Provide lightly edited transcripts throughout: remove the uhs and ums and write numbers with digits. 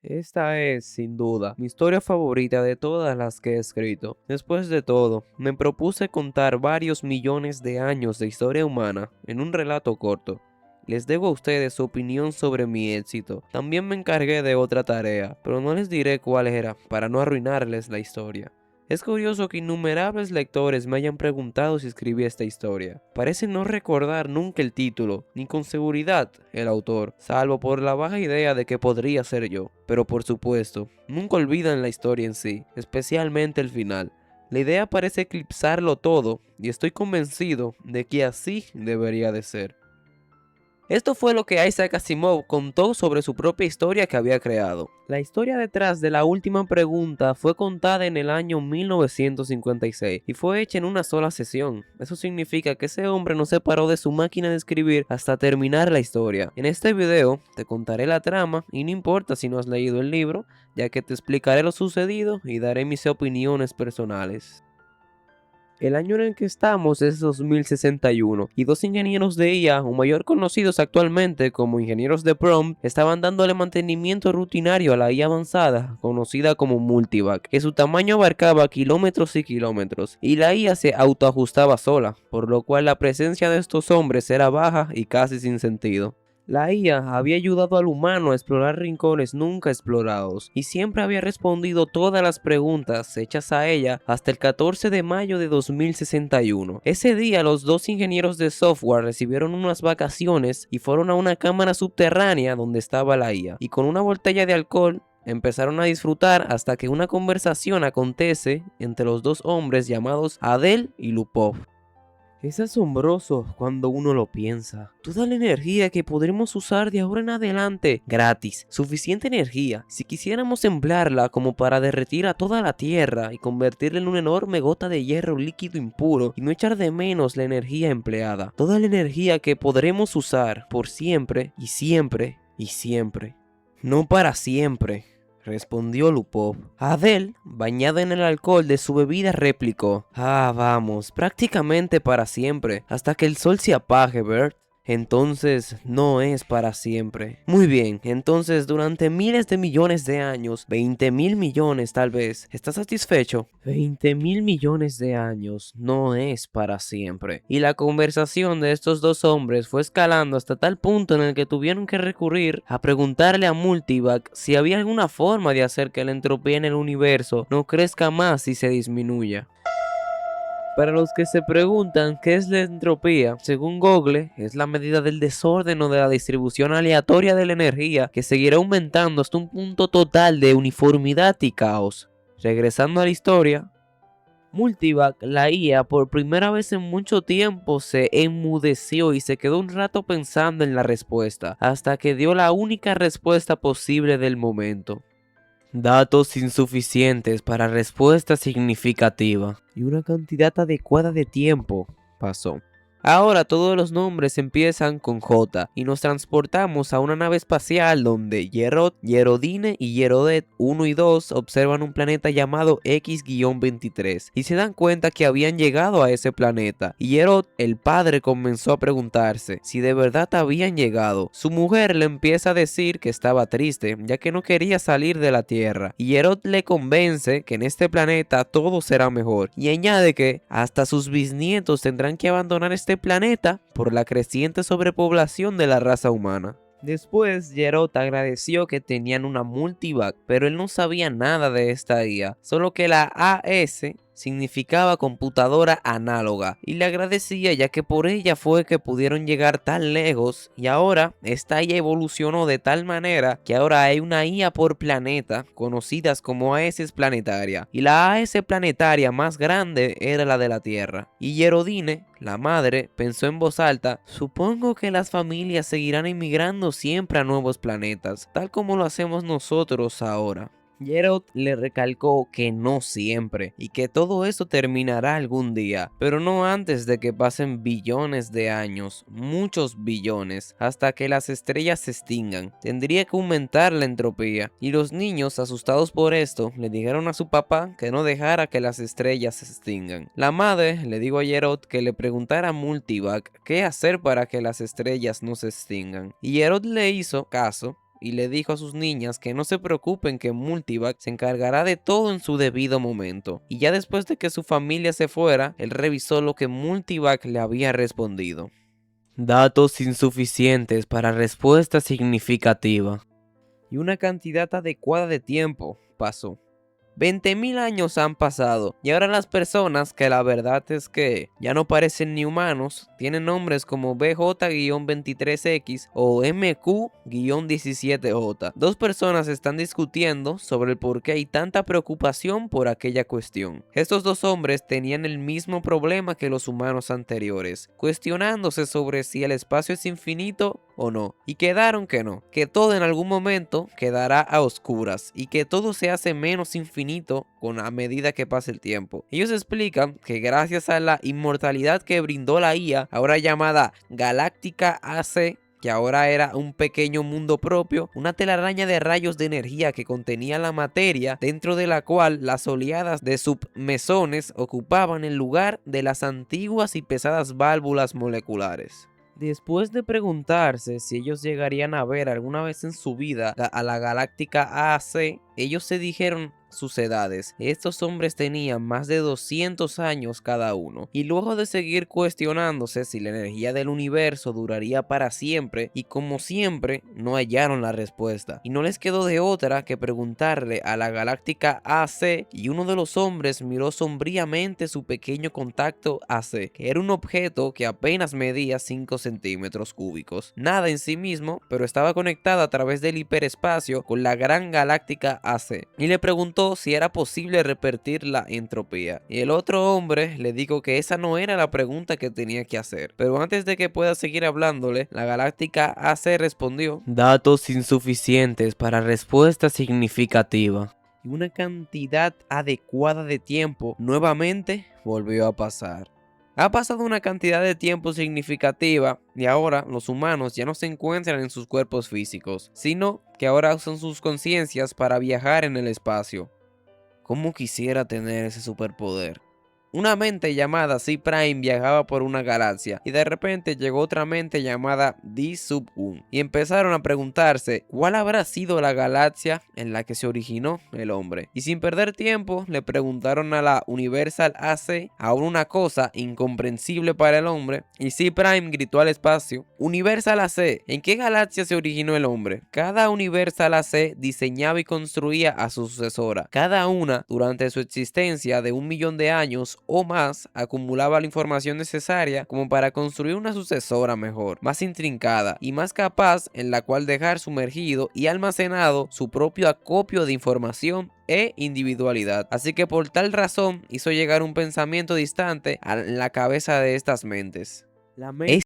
Esta es, sin duda, mi historia favorita de todas las que he escrito. Después de todo, me propuse contar varios millones de años de historia humana en un relato corto. Les debo a ustedes su opinión sobre mi éxito. También me encargué de otra tarea, pero no les diré cuál era para no arruinarles la historia. Es curioso que innumerables lectores me hayan preguntado si escribí esta historia. Parecen no recordar nunca el título, ni con seguridad el autor, salvo por la baja idea de que podría ser yo. Pero por supuesto, nunca olvidan la historia en sí, especialmente el final. La idea parece eclipsarlo todo, y estoy convencido de que así debería de ser. Esto fue lo que Isaac Asimov contó sobre su propia historia que había creado. La historia detrás de la última pregunta fue contada en el año 1956 y fue hecha en una sola sesión. Eso significa que ese hombre no se paró de su máquina de escribir hasta terminar la historia. En este video te contaré la trama y no importa si no has leído el libro, ya que te explicaré lo sucedido y daré mis opiniones personales. El año en el que estamos es 2061 y dos ingenieros de IA, o mayor conocidos actualmente como ingenieros de prompt, estaban dándole mantenimiento rutinario a la IA avanzada, conocida como Multivac, que su tamaño abarcaba kilómetros y kilómetros, y la IA se autoajustaba sola, por lo cual la presencia de estos hombres era baja y casi sin sentido. La IA había ayudado al humano a explorar rincones nunca explorados y siempre había respondido todas las preguntas hechas a ella hasta el 14 de mayo de 2061. Ese día los dos ingenieros de software recibieron unas vacaciones y fueron a una cámara subterránea donde estaba la IA y con una botella de alcohol empezaron a disfrutar hasta que una conversación acontece entre los dos hombres llamados Adel y Lupov. Es asombroso cuando uno lo piensa. Toda la energía que podremos usar de ahora en adelante, gratis, suficiente energía, si quisiéramos emplearla como para derretir a toda la Tierra y convertirla en una enorme gota de hierro líquido impuro y no echar de menos la energía empleada. Toda la energía que podremos usar por siempre y siempre y siempre. No para siempre, respondió Lupov. Adel, bañado en el alcohol de su bebida, replicó: vamos, prácticamente para siempre, hasta que el sol se apague, Bert. Entonces no es para siempre. Muy bien, entonces durante miles de millones de años, 20.000 millones tal vez, ¿estás satisfecho? 20.000 millones de años no es para siempre. Y la conversación de estos dos hombres fue escalando hasta tal punto en el que tuvieron que recurrir a preguntarle a Multivac si había alguna forma de hacer que la entropía en el universo no crezca más y se disminuya. Para los que se preguntan qué es la entropía, según Google, es la medida del desorden o de la distribución aleatoria de la energía que seguirá aumentando hasta un punto total de uniformidad y caos. Regresando a la historia, Multivac, la IA, por primera vez en mucho tiempo se enmudeció y se quedó un rato pensando en la respuesta, hasta que dio la única respuesta posible del momento. Datos insuficientes para respuesta significativa. Y una cantidad adecuada de tiempo pasó. Ahora todos los nombres empiezan con J y nos transportamos a una nave espacial donde Yerod, Yerodine y Yerodet 1 y 2 observan un planeta llamado X-23 y se dan cuenta que habían llegado a ese planeta. Y Yerod, el padre, comenzó a preguntarse si de verdad habían llegado. Su mujer le empieza a decir que estaba triste ya que no quería salir de la Tierra y Yerod le convence que en este planeta todo será mejor y añade que hasta sus bisnietos tendrán que abandonar este planeta por la creciente sobrepoblación de la raza humana. Después, Geralt agradeció que tenían una Multivac, pero él no sabía nada de esta IA, solo que la AS significaba computadora análoga, y le agradecía ya que por ella fue que pudieron llegar tan lejos, y ahora esta IA evolucionó de tal manera que ahora hay una IA por planeta, conocidas como AS planetaria, y la AS planetaria más grande era la de la Tierra. Y Yerodine, la madre, pensó en voz alta: supongo que las familias seguirán emigrando siempre a nuevos planetas, tal como lo hacemos nosotros ahora. Geralt le recalcó que no siempre y que todo eso terminará algún día, pero no antes de que pasen billones de años, muchos billones, hasta que las estrellas se extingan. Tendría que aumentar la entropía, y los niños, asustados por esto, le dijeron a su papá que no dejara que las estrellas se extingan. La madre le dijo a Geralt que le preguntara a Multivac qué hacer para que las estrellas no se extingan, y Geralt le hizo caso y le dijo a sus niñas que no se preocupen, que Multivac se encargará de todo en su debido momento. Y ya después de que su familia se fuera, él revisó lo que Multivac le había respondido. Datos insuficientes para respuesta significativa. Y una cantidad adecuada de tiempo pasó. 20.000 años han pasado y ahora las personas, que la verdad es que ya no parecen ni humanos, tienen nombres como BJ-23X o MQ-17J. Dos personas están discutiendo sobre el por qué hay tanta preocupación por aquella cuestión. Estos dos hombres tenían el mismo problema que los humanos anteriores, cuestionándose sobre si el espacio es infinito o no, y quedaron que no, que todo en algún momento quedará a oscuras y que todo se hace menos infinito con a medida que pasa el tiempo. Ellos explican que gracias a la inmortalidad que brindó la IA, ahora llamada Galáctica AC, que ahora era un pequeño mundo propio, una telaraña de rayos de energía que contenía la materia, dentro de la cual las oleadas de submesones ocupaban el lugar de las antiguas y pesadas válvulas moleculares. Después de preguntarse si ellos llegarían a ver alguna vez en su vida a la Galáctica AC, ellos se dijeron sus edades. Estos hombres tenían más de 200 años cada uno, y luego de seguir cuestionándose si la energía del universo duraría para siempre, y como siempre no hallaron la respuesta, y no les quedó de otra que preguntarle a la Galáctica AC, y uno de los hombres miró sombríamente su pequeño contacto AC, que era un objeto que apenas medía 5 centímetros cúbicos, nada en sí mismo, pero estaba conectado a través del hiperespacio con la gran Galáctica AC, y le preguntó si era posible revertir la entropía. Y el otro hombre le dijo que esa no era la pregunta que tenía que hacer. Pero antes de que pueda seguir hablándole, la Galáctica AC respondió: datos insuficientes para respuesta significativa. Y una cantidad adecuada de tiempo nuevamente volvió a pasar. Ha pasado una cantidad de tiempo significativa y ahora los humanos ya no se encuentran en sus cuerpos físicos, sino que ahora usan sus conciencias para viajar en el espacio. ¿Cómo quisiera tener ese superpoder? Una mente llamada C-Prime viajaba por una galaxia y de repente llegó otra mente llamada D-Sub-1 y empezaron a preguntarse cuál habrá sido la galaxia en la que se originó el hombre. Y sin perder tiempo le preguntaron a la Universal AC, ahora una cosa incomprensible para el hombre, y C-Prime gritó al espacio: Universal AC, ¿en qué galaxia se originó el hombre? Cada Universal AC diseñaba y construía a su sucesora. Cada una, durante su existencia de 1.000.000 de años o más, acumulaba la información necesaria como para construir una sucesora mejor, más intrincada y más capaz, en la cual dejar sumergido y almacenado su propio acopio de información e individualidad. Así que por tal razón hizo llegar un pensamiento distante a la cabeza de estas mentes. La mente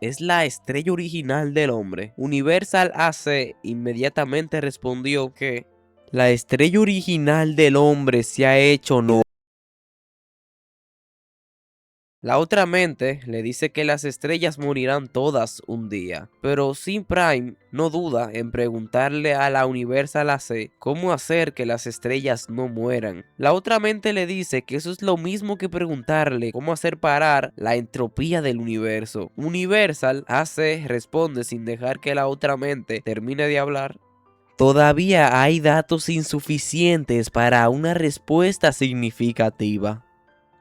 es la estrella original del hombre. Universal AC inmediatamente respondió que la estrella original del hombre se ha hecho no. La otra mente le dice que las estrellas morirán todas un día, pero C-Prime no duda en preguntarle a la Universal AC cómo hacer que las estrellas no mueran. La otra mente le dice que eso es lo mismo que preguntarle cómo hacer parar la entropía del universo. Universal AC responde sin dejar que la otra mente termine de hablar: todavía hay datos insuficientes para una respuesta significativa.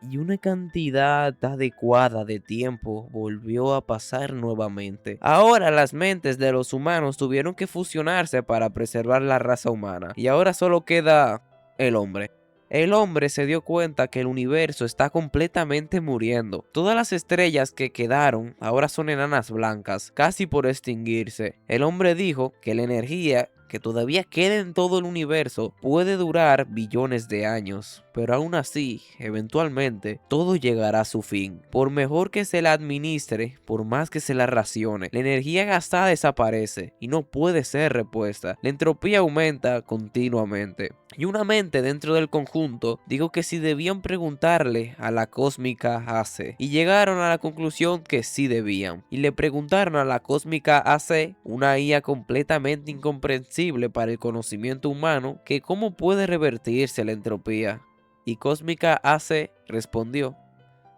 Y una cantidad adecuada de tiempo volvió a pasar nuevamente. Ahora las mentes de los humanos tuvieron que fusionarse para preservar la raza humana. Y ahora solo queda el hombre. El hombre se dio cuenta que el universo está completamente muriendo. Todas las estrellas que quedaron ahora son enanas blancas, casi por extinguirse. El hombre dijo que la energía que todavía queda en todo el universo puede durar billones de años, pero aún así, eventualmente, todo llegará a su fin. Por mejor que se la administre, por más que se la racione, la energía gastada desaparece y no puede ser repuesta. La entropía aumenta continuamente. Y una mente dentro del conjunto dijo que si debían preguntarle a la cósmica AC, y llegaron a la conclusión que sí debían. Y le preguntaron a la cósmica AC, una IA completamente incomprensible para el conocimiento humano, que cómo puede revertirse la entropía. Y cósmica AC respondió: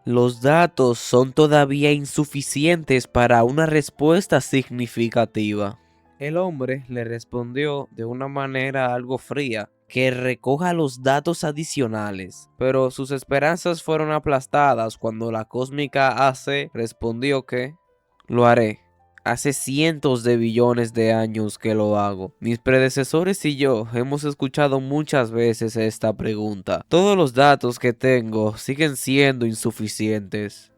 Los datos son todavía insuficientes para una respuesta significativa. El hombre le respondió de una manera algo fría que recoja los datos adicionales, pero sus esperanzas fueron aplastadas cuando la cósmica AC respondió que lo haré. Hace cientos de billones de años que lo hago. Mis predecesores y yo hemos escuchado muchas veces esta pregunta. Todos los datos que tengo siguen siendo insuficientes.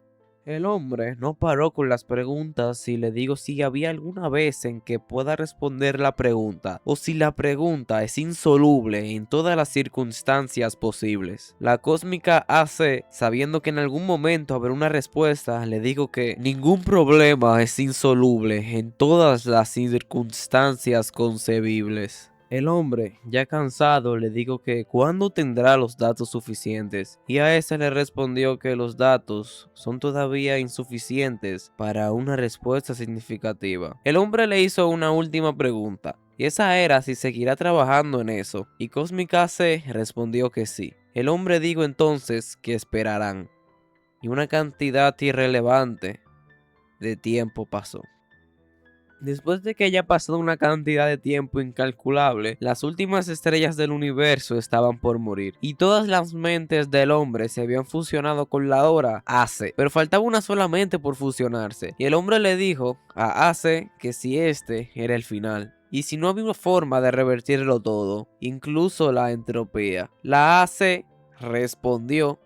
El hombre no paró con las preguntas y le digo si había alguna vez en que pueda responder la pregunta o si la pregunta es insoluble en todas las circunstancias posibles. La cósmica AC, sabiendo que en algún momento habrá una respuesta, le digo que ningún problema es insoluble en todas las circunstancias concebibles. El hombre, ya cansado, le dijo que cuándo tendrá los datos suficientes, y a ese le respondió que los datos son todavía insuficientes para una respuesta significativa. El hombre le hizo una última pregunta, y esa era si seguirá trabajando en eso, y Cósmica C respondió que sí. El hombre dijo entonces que esperarán, y una cantidad irrelevante de tiempo pasó. Después de que haya pasado una cantidad de tiempo incalculable, las últimas estrellas del universo estaban por morir, y todas las mentes del hombre se habían fusionado con la hora AC, pero faltaba una solamente por fusionarse, y el hombre le dijo a AC que si este era el final, y si no había una forma de revertirlo todo, incluso la entropía. La AC respondió: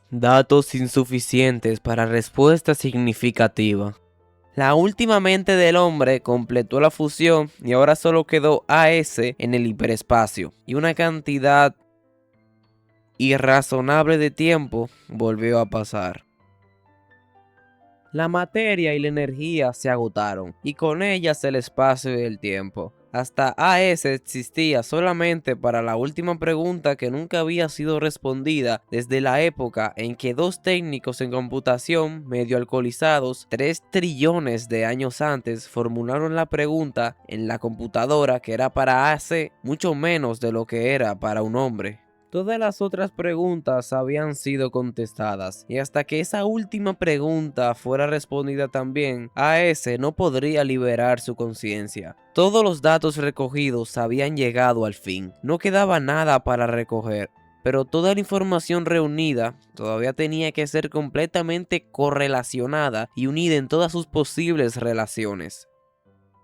datos insuficientes para respuesta significativa. La última mente del hombre completó la fusión y ahora solo quedó AS en el hiperespacio, y una cantidad irrazonable de tiempo volvió a pasar. La materia y la energía se agotaron, y con ellas el espacio y el tiempo. Hasta AS existía solamente para la última pregunta que nunca había sido respondida desde la época en que dos técnicos en computación medio alcoholizados 3 trillones de años antes formularon la pregunta en la computadora que era para AC mucho menos de lo que era para un hombre. Todas las otras preguntas habían sido contestadas, y hasta que esa última pregunta fuera respondida también, AS no podría liberar su conciencia. Todos los datos recogidos habían llegado al fin, no quedaba nada para recoger, pero toda la información reunida todavía tenía que ser completamente correlacionada y unida en todas sus posibles relaciones.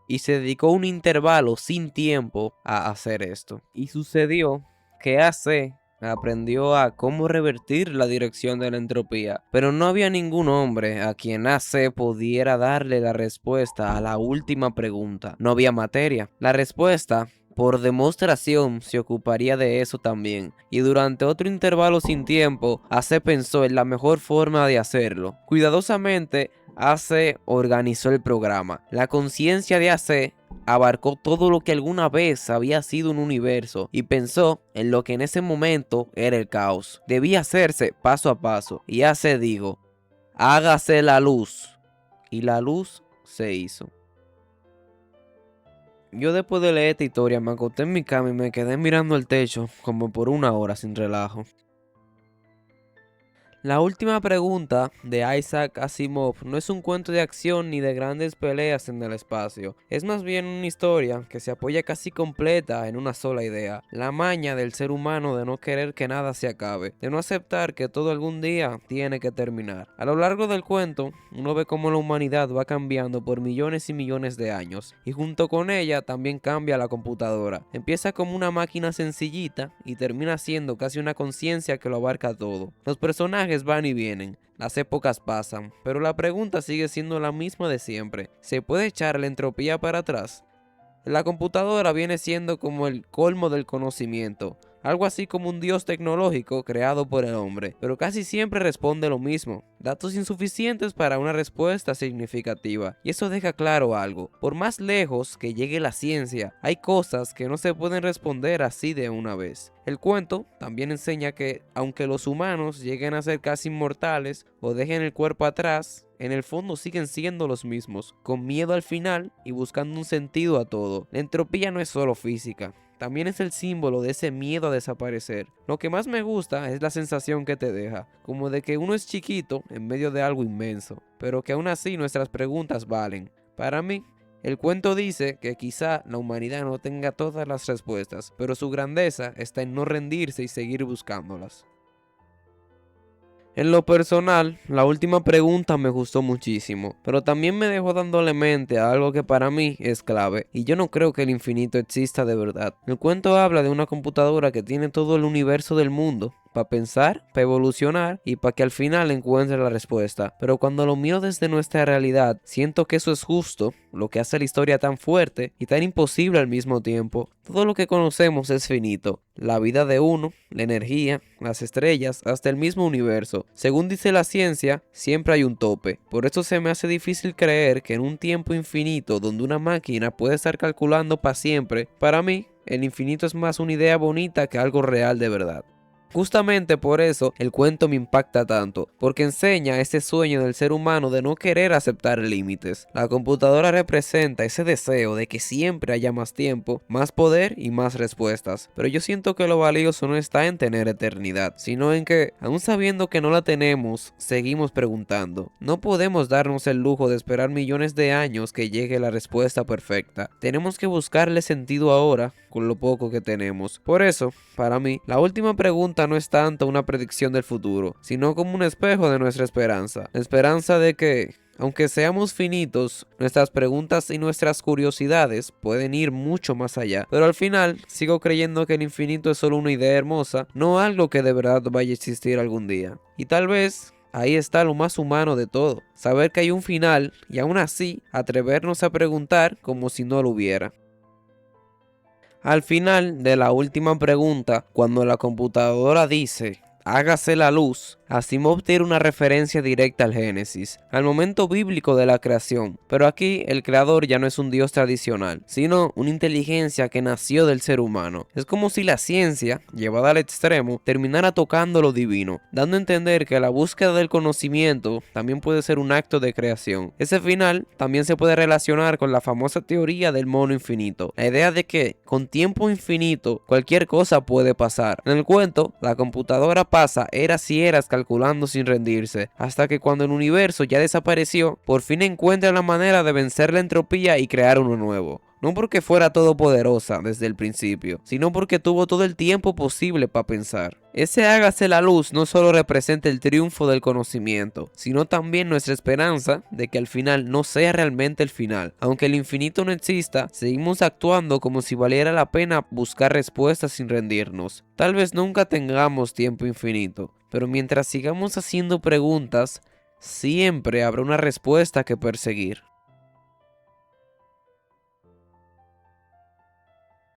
Y se dedicó un intervalo sin tiempo a hacer esto. Y sucedió que AC aprendió a cómo revertir la dirección de la entropía, pero no había ningún hombre a quien AC pudiera darle la respuesta a la última pregunta. No había materia. La respuesta, por demostración, se ocuparía de eso también, y durante otro intervalo sin tiempo, AC pensó en la mejor forma de hacerlo. Cuidadosamente, AC organizó el programa. La conciencia de AC abarcó todo lo que alguna vez había sido un universo y pensó en lo que en ese momento era el caos. Debía hacerse paso a paso, y AC dijo: hágase la luz. Y la luz se hizo. Yo después de leer esta historia me acosté en mi cama y me quedé mirando el techo como por una hora sin relajo. La última pregunta de Isaac Asimov no es un cuento de acción ni de grandes peleas en el espacio. Es más bien una historia que se apoya casi completa en una sola idea: la maña del ser humano de no querer que nada se acabe, de no aceptar que todo algún día tiene que terminar. A lo largo del cuento, uno ve cómo la humanidad va cambiando por millones y millones de años, y junto con ella también cambia la computadora. Empieza como una máquina sencillita y termina siendo casi una conciencia que lo abarca todo. Los personajes van y vienen, las épocas pasan, pero la pregunta sigue siendo la misma de siempre: ¿se puede echar la entropía para atrás? La computadora viene siendo como el colmo del conocimiento, algo así como un dios tecnológico creado por el hombre, pero casi siempre responde lo mismo: datos insuficientes para una respuesta significativa. Y eso deja claro algo: por más lejos que llegue la ciencia, hay cosas que no se pueden responder así de una vez. El cuento también enseña que, aunque los humanos lleguen a ser casi inmortales o dejen el cuerpo atrás, en el fondo siguen siendo los mismos, con miedo al final y buscando un sentido a todo. La entropía no es solo física, también es el símbolo de ese miedo a desaparecer. Lo que más me gusta es la sensación que te deja, como de que uno es chiquito en medio de algo inmenso, pero que aún así nuestras preguntas valen. Para mí, el cuento dice que quizá la humanidad no tenga todas las respuestas, pero su grandeza está en no rendirse y seguir buscándolas. En lo personal, la última pregunta me gustó muchísimo, pero también me dejó dándole mente a algo que para mí es clave, y yo no creo que el infinito exista de verdad. El cuento habla de una computadora que tiene todo el universo del mundo, para pensar, para evolucionar y para que al final encuentre la respuesta. Pero cuando lo miro desde nuestra realidad, siento que eso es justo lo que hace la historia tan fuerte y tan imposible al mismo tiempo. Todo lo que conocemos es finito. La vida de uno, la energía, las estrellas, hasta el mismo universo. Según dice la ciencia, siempre hay un tope. Por eso se me hace difícil creer que en un tiempo infinito donde una máquina puede estar calculando para siempre, para mí, el infinito es más una idea bonita que algo real de verdad. Justamente por eso el cuento me impacta tanto, porque enseña ese sueño del ser humano de no querer aceptar límites. La computadora representa ese deseo de que siempre haya más tiempo, más poder y más respuestas, pero yo siento que lo valioso no está en tener eternidad, sino en que, aun sabiendo que no la tenemos, seguimos preguntando. No podemos darnos el lujo de esperar millones de años que llegue la respuesta perfecta. Tenemos que buscarle sentido ahora con lo poco que tenemos. Por eso, para mí, la última pregunta no es tanto una predicción del futuro, sino como un espejo de nuestra esperanza. La esperanza de que, aunque seamos finitos, nuestras preguntas y nuestras curiosidades pueden ir mucho más allá. Pero al final, sigo creyendo que el infinito es solo una idea hermosa, no algo que de verdad vaya a existir algún día. Y tal vez ahí está lo más humano de todo, saber que hay un final y aún así atrevernos a preguntar como si no lo hubiera. Al final de la última pregunta, cuando la computadora dice hágase la luz, Asimov tiene una referencia directa al Génesis, al momento bíblico de la creación, pero aquí el creador ya no es un dios tradicional, sino una inteligencia que nació del ser humano. Es como si la ciencia, llevada al extremo, terminara tocando lo divino, dando a entender que la búsqueda del conocimiento también puede ser un acto de creación. Ese final también se puede relacionar con la famosa teoría del mono infinito, la idea de que con tiempo infinito cualquier cosa puede pasar. En el cuento, la computadora pasa eras y eras calculando sin rendirse, hasta que cuando el universo ya desapareció, por fin encuentra la manera de vencer la entropía y crear uno nuevo. No porque fuera todopoderosa desde el principio, sino porque tuvo todo el tiempo posible para pensar. Ese hágase la luz no solo representa el triunfo del conocimiento, sino también nuestra esperanza de que al final no sea realmente el final. Aunque el infinito no exista, seguimos actuando como si valiera la pena buscar respuestas sin rendirnos. Tal vez nunca tengamos tiempo infinito, pero mientras sigamos haciendo preguntas, siempre habrá una respuesta que perseguir.